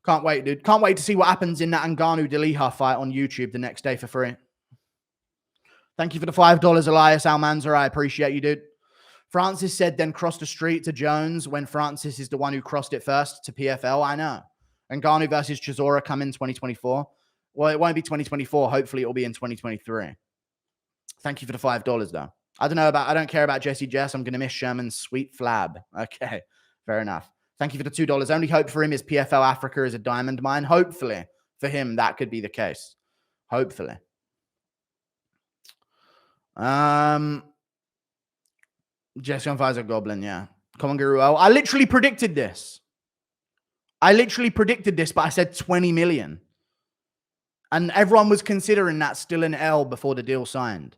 Can't wait, dude. Can't wait to see what happens in that Ngannou Deliha fight on YouTube the next day for free. Thank you for the $5, Elias Almanzar. I appreciate you, dude. Francis said then cross the street to Jones when Francis is the one who crossed it first to PFL. I know. Ngannou versus Chisora come in 2024. Well, it won't be 2024. Hopefully, it'll be in 2023. Thank you for the $5, though. I don't care about Jesse Jess. I'm going to miss Sherman's sweet flab. Okay, fair enough. Thank you for the $2. Only hope for him is PFL Africa is a diamond mine. Hopefully, for him, that could be the case. Hopefully. Jesse on Fire's a goblin, yeah. Common Guru. Oh, I literally predicted this. But I said 20 million. And everyone was considering that still an L before the deal signed.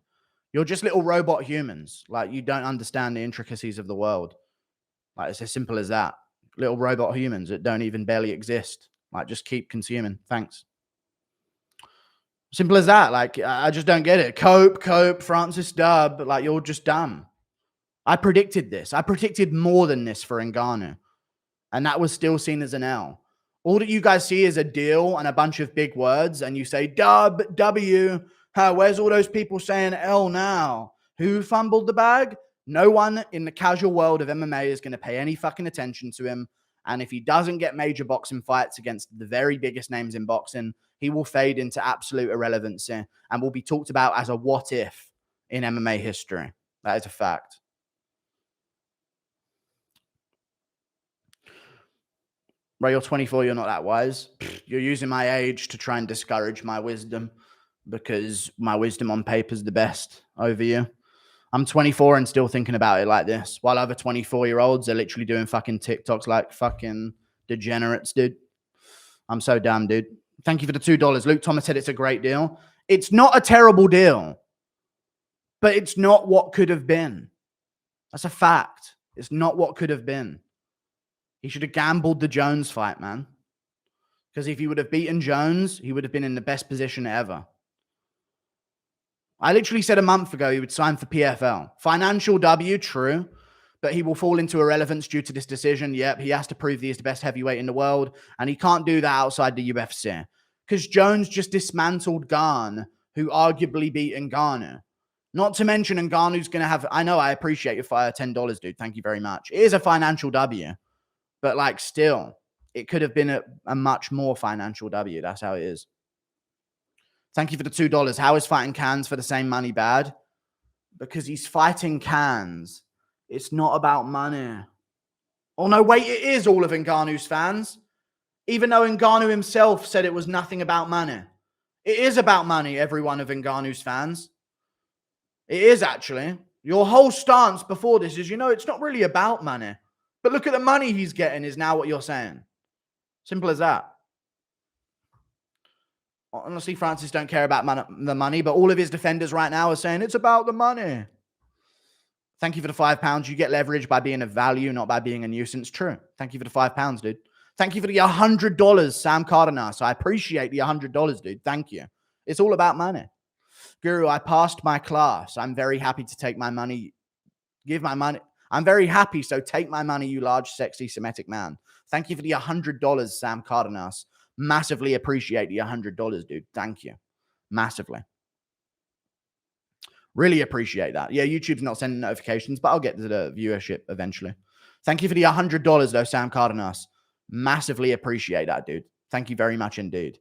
You're just little robot humans. Like, you don't understand the intricacies of the world. Like, it's as simple as that. Little robot humans that don't even barely exist. Like, just keep consuming. Thanks. Simple as that. Like, I just don't get it. Cope, Francis Dub. Like, you're just dumb. I predicted this. I predicted more than this for Ngannou. And that was still seen as an L. All that you guys see is a deal and a bunch of big words. And you say, Dub, W. Where's all those people saying L now? Who fumbled the bag? No one in the casual world of MMA is going to pay any fucking attention to him. And if he doesn't get major boxing fights against the very biggest names in boxing, he will fade into absolute irrelevancy and will be talked about as a what if in MMA history. That is a fact. Bro, you're 24, you're not that wise. You're using my age to try and discourage my wisdom because my wisdom on paper is the best over you. I'm 24 and still thinking about it like this, while other 24-year-olds are literally doing fucking TikToks like fucking degenerates, dude. I'm so damn, dude. Thank you for the $2. Luke Thomas said it's a great deal. It's not a terrible deal, but it's not what could have been. That's a fact. It's not what could have been. He should have gambled the Jones fight, man. Because if he would have beaten Jones, he would have been in the best position ever. I literally said a month ago he would sign for PFL. Financial W, true. But he will fall into irrelevance due to this decision. Yep, he has to prove he is the best heavyweight in the world. And he can't do that outside the UFC. Because Jones just dismantled Gane, who arguably beat Ngannou. Not to mention Ngannou's going to have... I know, I appreciate your fire. $10, dude. Thank you very much. It is a financial W. But, like, still, it could have been a much more financial W. That's how it is. Thank you for the $2. How is fighting Cans for the same money bad? Because he's fighting Cans. It's not about money. Oh, no, wait, it is all of Ngannou's fans. Even though Ngannou himself said it was nothing about money. It is about money, every one of Ngannou's fans. It is, actually. Your whole stance before this is, it's not really about money. But look at the money he's getting is now what you're saying. Simple as that. Honestly, Francis don't care about the money, but all of his defenders right now are saying it's about the money. Thank you for the £5. You get leverage by being a value, not by being a nuisance. True. Thank you for the £5, dude. Thank you for the $100, Sam Cardenas. I appreciate the $100, dude. Thank you. It's all about money. Guru, I passed my class. I'm very happy to take my money. Give my money. I'm very happy, so take my money, you large, sexy, Semitic man. Thank you for the $100, Sam Cardenas. Massively appreciate the $100, dude. Thank you. Massively. Really appreciate that. Yeah, YouTube's not sending notifications, but I'll get to the viewership eventually. Thank you for the $100, though, Sam Cardenas. Massively appreciate that, dude. Thank you very much indeed.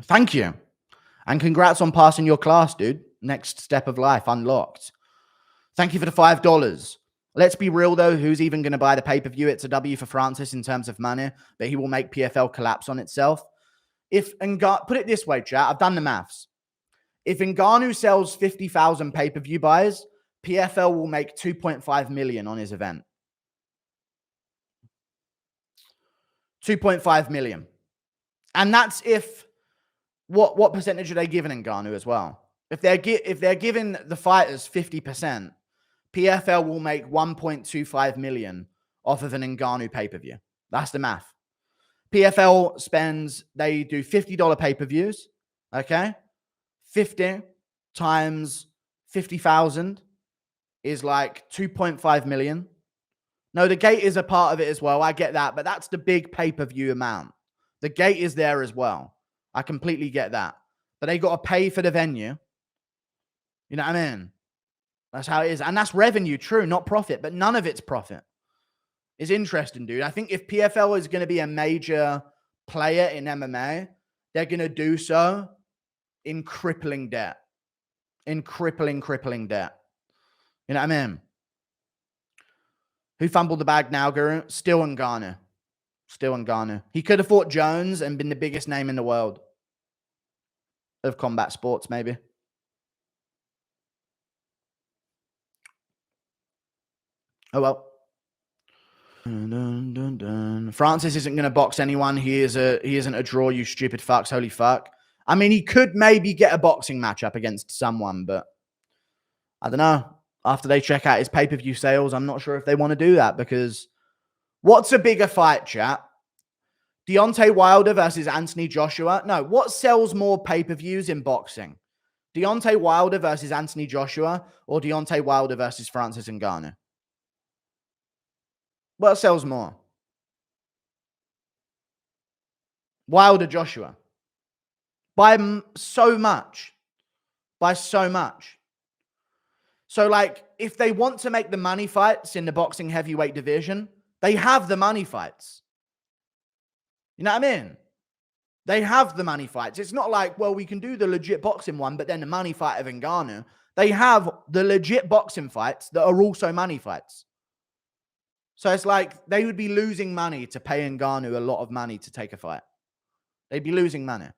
Thank you. And congrats on passing your class, dude. Next step of life unlocked. Thank you for the $5. Let's be real, though. Who's even going to buy the pay-per-view? It's a W for Francis in terms of money, but he will make PFL collapse on itself. Put it this way, chat. I've done the maths. If Ngannou sells 50,000 pay-per-view buys, PFL will make 2.5 million on his event. 2.5 million. And that's if... What percentage are they giving Ngannou as well? If they're giving the fighters 50%, PFL will make 1.25 million off of an Ngannou pay-per-view. That's the math. PFL they do $50 pay-per-views, okay? 50 times 50,000 is like 2.5 million No, the gate is a part of it as well. I get that, but that's the big pay-per-view amount. The gate is there as well. I completely get that. But they got to pay for the venue. You know what I mean? That's how it is. And that's revenue, true, not profit, but none of it's profit. It's interesting, dude. I think if PFL is going to be a major player in MMA, they're going to do so in crippling debt. In crippling debt. You know what I mean? Who fumbled the bag now, Guru? Still Ngannou. Still Ngannou. He could have fought Jones and been the biggest name in the world of combat sports, maybe. Oh, well. Francis isn't going to box anyone. He isn't a draw, you stupid fucks. Holy fuck. I mean, he could maybe get a boxing matchup against someone, but I don't know. After they check out his pay-per-view sales, I'm not sure if they want to do that, because what's a bigger fight, chat? Deontay Wilder versus Anthony Joshua? No, what sells more pay-per-views in boxing? Deontay Wilder versus Anthony Joshua, or Deontay Wilder versus Francis Ngannou? What sells more? Wilder Joshua. By so much. By so much. So, like, if they want to make the money fights in the boxing heavyweight division, they have the money fights. You know what I mean? They have the money fights. It's not like, well, we can do the legit boxing one, but then the money fight of Ngannou. They have the legit boxing fights that are also money fights. So it's like they would be losing money to pay Ngannou a lot of money to take a fight. They'd be losing money.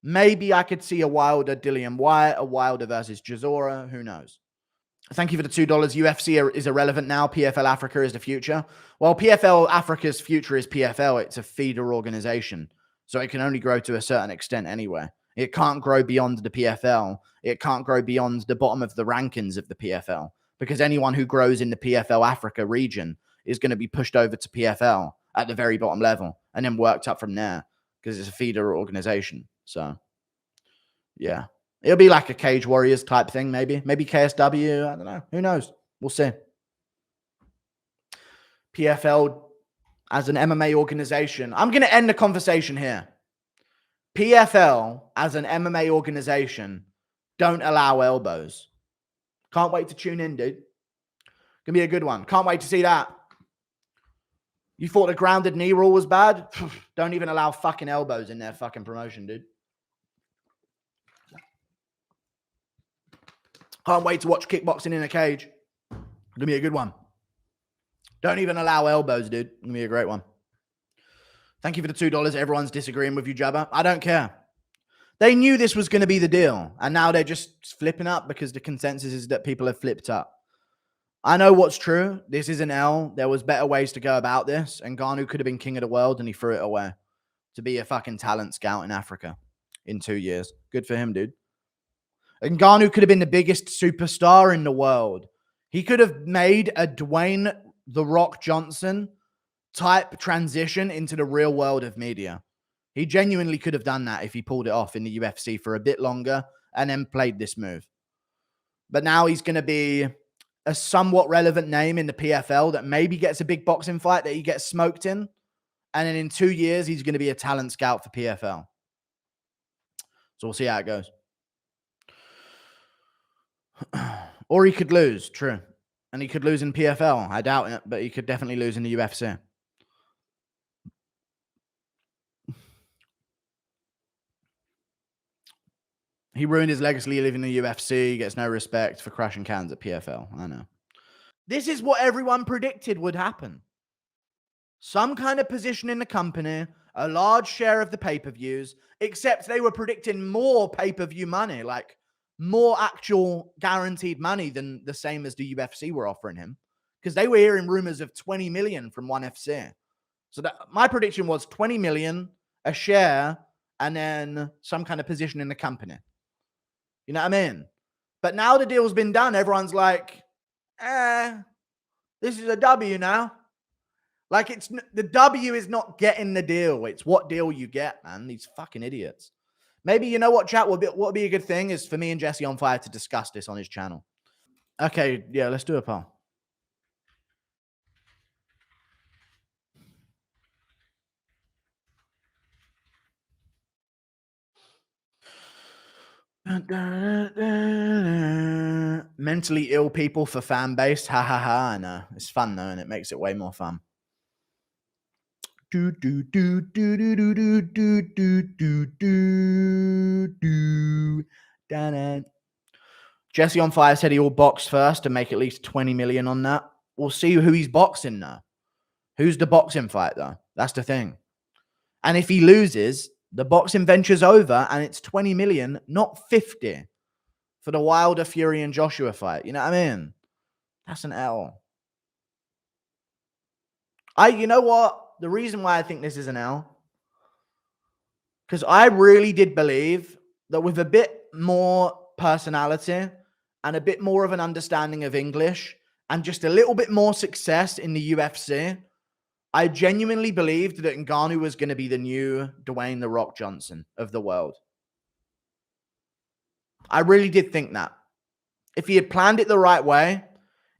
Maybe I could see a Wilder, Dillian Whyte, a Wilder versus Chisora. Who knows? Thank you for the $2. UFC is irrelevant now. PFL Africa is the future. Well, PFL Africa's future is PFL. It's a feeder organization. So it can only grow to a certain extent anyway. It can't grow beyond the PFL. It can't grow beyond the bottom of the rankings of the PFL. Because anyone who grows in the PFL Africa region is going to be pushed over to PFL at the very bottom level and then worked up from there, because it's a feeder organization. So, yeah. It'll be like a Cage Warriors type thing, maybe. Maybe KSW. I don't know. Who knows? We'll see. PFL as an MMA organization. I'm going to end the conversation here. PFL as an MMA organization don't allow elbows. Can't wait to tune in, dude. Gonna be a good one. Can't wait to see that. You thought the grounded knee rule was bad? Don't even allow fucking elbows in their fucking promotion, dude. Can't wait to watch kickboxing in a cage. Gonna be a good one. Don't even allow elbows, dude. Gonna be a great one. Thank you for the $2. Everyone's disagreeing with you, Jabba. I don't care. They knew this was going to be the deal, and now they're just flipping up because the consensus is that people have flipped up. I know what's true. This is an L. There was better ways to go about this, and Ngannou could have been king of the world, and he threw it away to be a fucking talent scout in Africa in 2 years. Good for him, dude. Ngannou could have been the biggest superstar in the world. He could have made a Dwayne "The Rock" Johnson type transition into the real world of media. He genuinely could have done that if he pulled it off in the UFC for a bit longer and then played this move. But now he's going to be a somewhat relevant name in the PFL that maybe gets a big boxing fight that he gets smoked in. And then in 2 years, he's going to be a talent scout for PFL. So we'll see how it goes. Or he could lose, true. And he could lose in PFL. I doubt it, but he could definitely lose in the UFC. He ruined his legacy leaving the UFC. He gets no respect for crashing cans at PFL. I know. This is what everyone predicted would happen. Some kind of position in the company, a large share of the pay-per-views, except they were predicting more pay-per-view money, like more actual guaranteed money than the same as the UFC were offering him, because they were hearing rumors of 20 million from ONE FC. So my prediction was 20 million, a share, and then some kind of position in the company. You know what I mean? But now the deal's been done. Everyone's like, this is a W now. Like, it's the W is not getting the deal. It's what deal you get, man. These fucking idiots. Maybe, you know what, chat? What would be a good thing is for me and Jesse on Fire to discuss this on his channel. Okay, yeah, let's do a poll. Mentally ill people for fan base. Ha ha ha. I know. It's fun though, and it makes it way more fun. Do do do do do do do do do do do do. Jesse on Fire said he will box first to make at least 20 million on that. We'll see who he's boxing now. Who's the boxing fight though? That's the thing. And if he loses, the boxing venture's over and it's 20 million, not 50 for the Wilder, Fury, and Joshua fight. You know what I mean? That's an L. You know what? The reason why I think this is an L, because I really did believe that with a bit more personality and a bit more of an understanding of English and just a little bit more success in the UFC, I genuinely believed that Ngannou was going to be the new Dwayne "The Rock" Johnson of the world. I really did think that. If he had planned it the right way,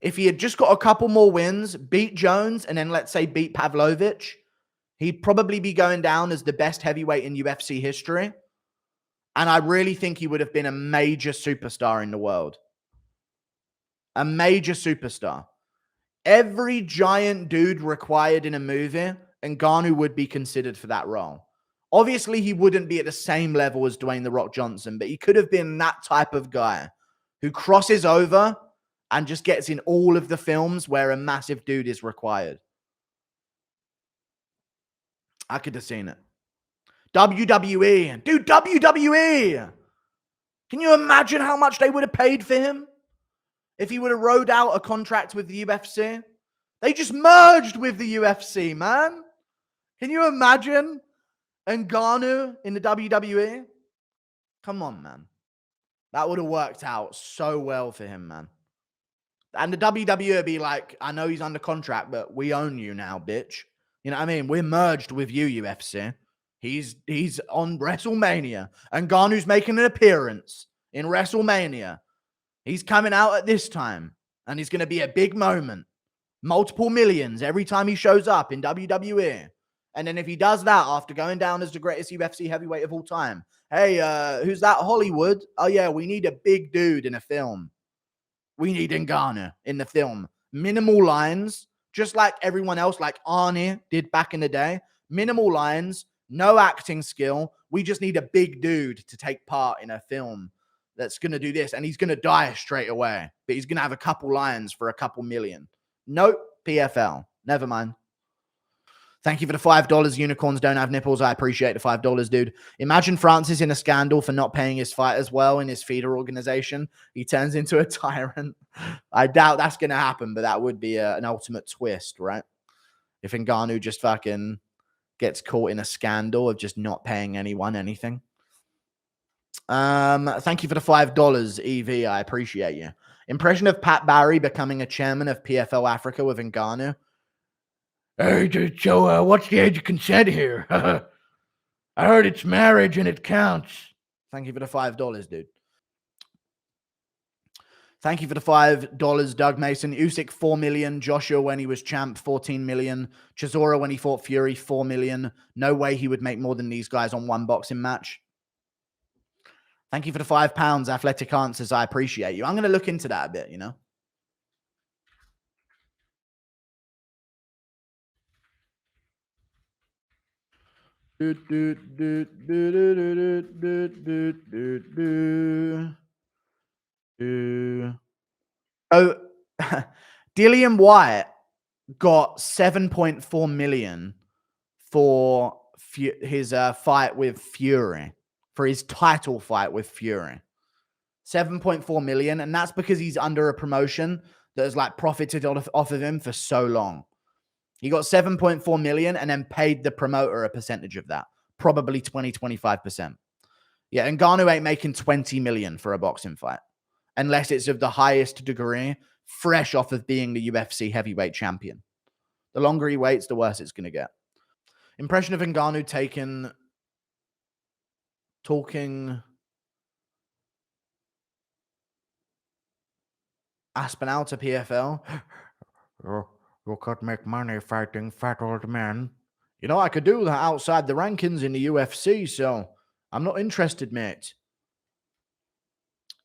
if he had just got a couple more wins, beat Jones, and then let's say beat Pavlovich, he'd probably be going down as the best heavyweight in UFC history. And I really think he would have been a major superstar in the world. A major superstar. Every giant dude required in a movie, Ngannou would be considered for that role. Obviously, he wouldn't be at the same level as Dwayne "The Rock" Johnson, but he could have been that type of guy who crosses over and just gets in all of the films where a massive dude is required. I could have seen it. WWE. Dude, WWE. Can you imagine how much they would have paid for him if he would have rode out a contract with the UFC? They just merged with the UFC, man. Can you imagine Ngannou in the WWE? Come on, man. That would have worked out so well for him, man. And the WWE would be like, I know he's under contract, but we own you now, bitch. You know what I mean? We're merged with you, UFC. He's on WrestleMania. And Ngannou's making an appearance in WrestleMania. He's coming out at this time. And he's going to be a big moment. Multiple millions every time he shows up in WWE. And then if he does that after going down as the greatest UFC heavyweight of all time, hey, who's that? Hollywood? Oh, yeah, we need a big dude in a film. We need Ngannou in the film. Minimal lines, just like everyone else, like Arnie did back in the day. Minimal lines, no acting skill. We just need a big dude to take part in a film that's going to do this. And he's going to die straight away. But he's going to have a couple lines for a couple million. Nope, PFL. Never mind. Thank you for the $5. Unicorns don't have nipples. I appreciate the $5, dude. Imagine Francis in a scandal for not paying his fighters well in his feeder organization. He turns into a tyrant. I doubt that's going to happen, but that would be an ultimate twist, right? If Ngannou just fucking gets caught in a scandal of just not paying anyone anything. Thank you for the $5, EV. I appreciate you. Impression of Pat Barry becoming a chairman of PFL Africa with Ngannou. Hey, so what's the age of consent here? I heard it's marriage and it counts. Thank you for the $5, dude. Thank you for the $5, Doug Mason. Usyk, 4 million. Joshua, when he was champ, 14 million. Chisora, when he fought Fury, 4 million. No way he would make more than these guys on one boxing match. Thank you for the £5. Athletic Answers. I appreciate you. I'm going to look into that a bit, you know. So Dillian Wyatt got 7.4 million for his fight with Fury, for his title fight with Fury. 7.4 million, and that's because he's under a promotion that has like profited off of him for so long. He got 7.4 million and then paid the promoter a percentage of that. Probably 20-25%. Yeah, Ngannou ain't making 20 million for a boxing fight. Unless it's of the highest degree, fresh off of being the UFC heavyweight champion. The longer he waits, the worse it's going to get. Impression of Ngannou talking Aspinall to PFL. You could make money fighting fat old men. You know, I could do that outside the rankings in the UFC, so I'm not interested, mate.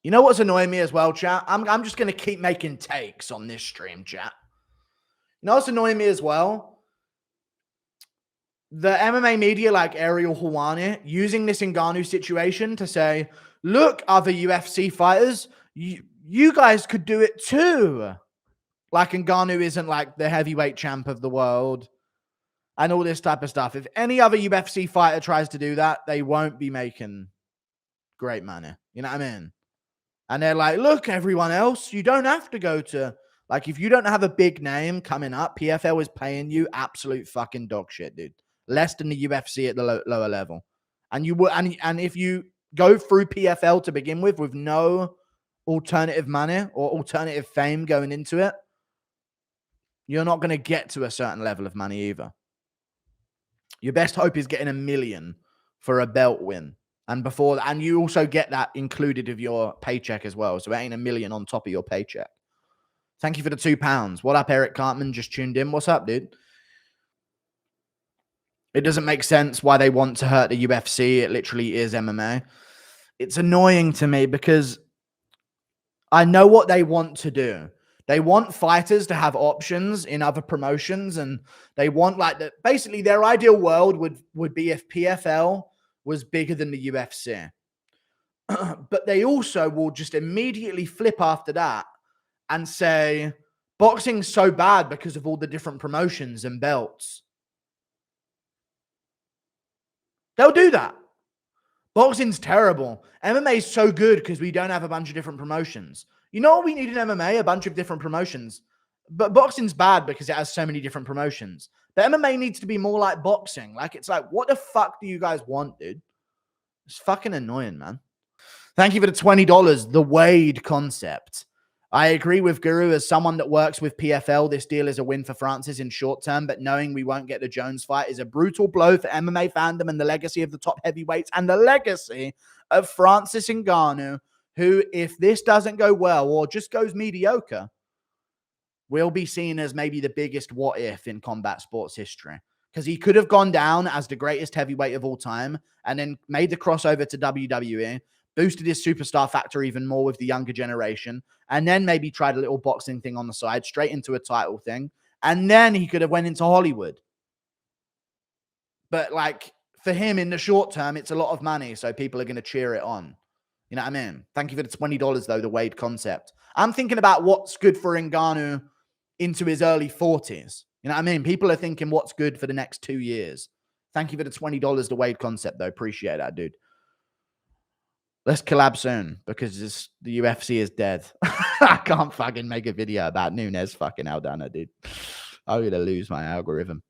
You know what's annoying me as well, chat? I'm just going to keep making takes on this stream, chat. You know what's annoying me as well? The MMA media like Ariel Helwani using this Ngannou situation to say, look, other UFC fighters, you guys could do it too. Like Ngannou isn't like the heavyweight champ of the world and all this type of stuff. If any other UFC fighter tries to do that, they won't be making great money. You know what I mean? And they're like, look, everyone else, you don't have to go to, like, if you don't have a big name coming up, PFL is paying you absolute fucking dog shit, dude. Less than the UFC at the lower level. And you will, and if you go through PFL to begin with no alternative money or alternative fame going into it, you're not going to get to a certain level of money either. Your best hope is getting $1 million for a belt win. And you also get that included of your paycheck as well. So it ain't $1 million on top of your paycheck. Thank you for the £2. What up, Eric Cartman? Just tuned in. What's up, dude? It doesn't make sense why they want to hurt the UFC. It literally is MMA. It's annoying to me because I know what they want to do. They want fighters to have options in other promotions, and they want basically their ideal world would be if PFL was bigger than the UFC. But they also will just immediately flip after that and say, boxing's so bad because of all the different promotions and belts. They'll do that. Boxing's terrible. MMA is so good because we don't have a bunch of different promotions. You know what we need in MMA? A bunch of different promotions. But boxing's bad because it has so many different promotions. But MMA needs to be more like boxing. Like, it's like, what the fuck do you guys want, dude? It's fucking annoying, man. Thank you for the $20. The Wade concept. I agree with Guru. As someone that works with PFL, this deal is a win for Francis in short term, but knowing we won't get the Jones fight is a brutal blow for MMA fandom and the legacy of the top heavyweights and the legacy of Francis Ngannou, who, if this doesn't go well or just goes mediocre, will be seen as maybe the biggest what if in combat sports history. Because he could have gone down as the greatest heavyweight of all time and then made the crossover to WWE, boosted his superstar factor even more with the younger generation, and then maybe tried a little boxing thing on the side, straight into a title thing, and then he could have went into Hollywood. But like, for him in the short term, it's a lot of money, so people are going to cheer it on. You know what I mean? Thank you for the $20, though, the Wade concept. I'm thinking about what's good for Ngannou into his early 40s. You know what I mean? People are thinking what's good for the next 2 years. Thank you for the $20, the Wade concept, though. Appreciate that, dude. Let's collab soon because the UFC is dead. I can't fucking make a video about Nunes fucking Aldana, dude. I'm going to lose my algorithm.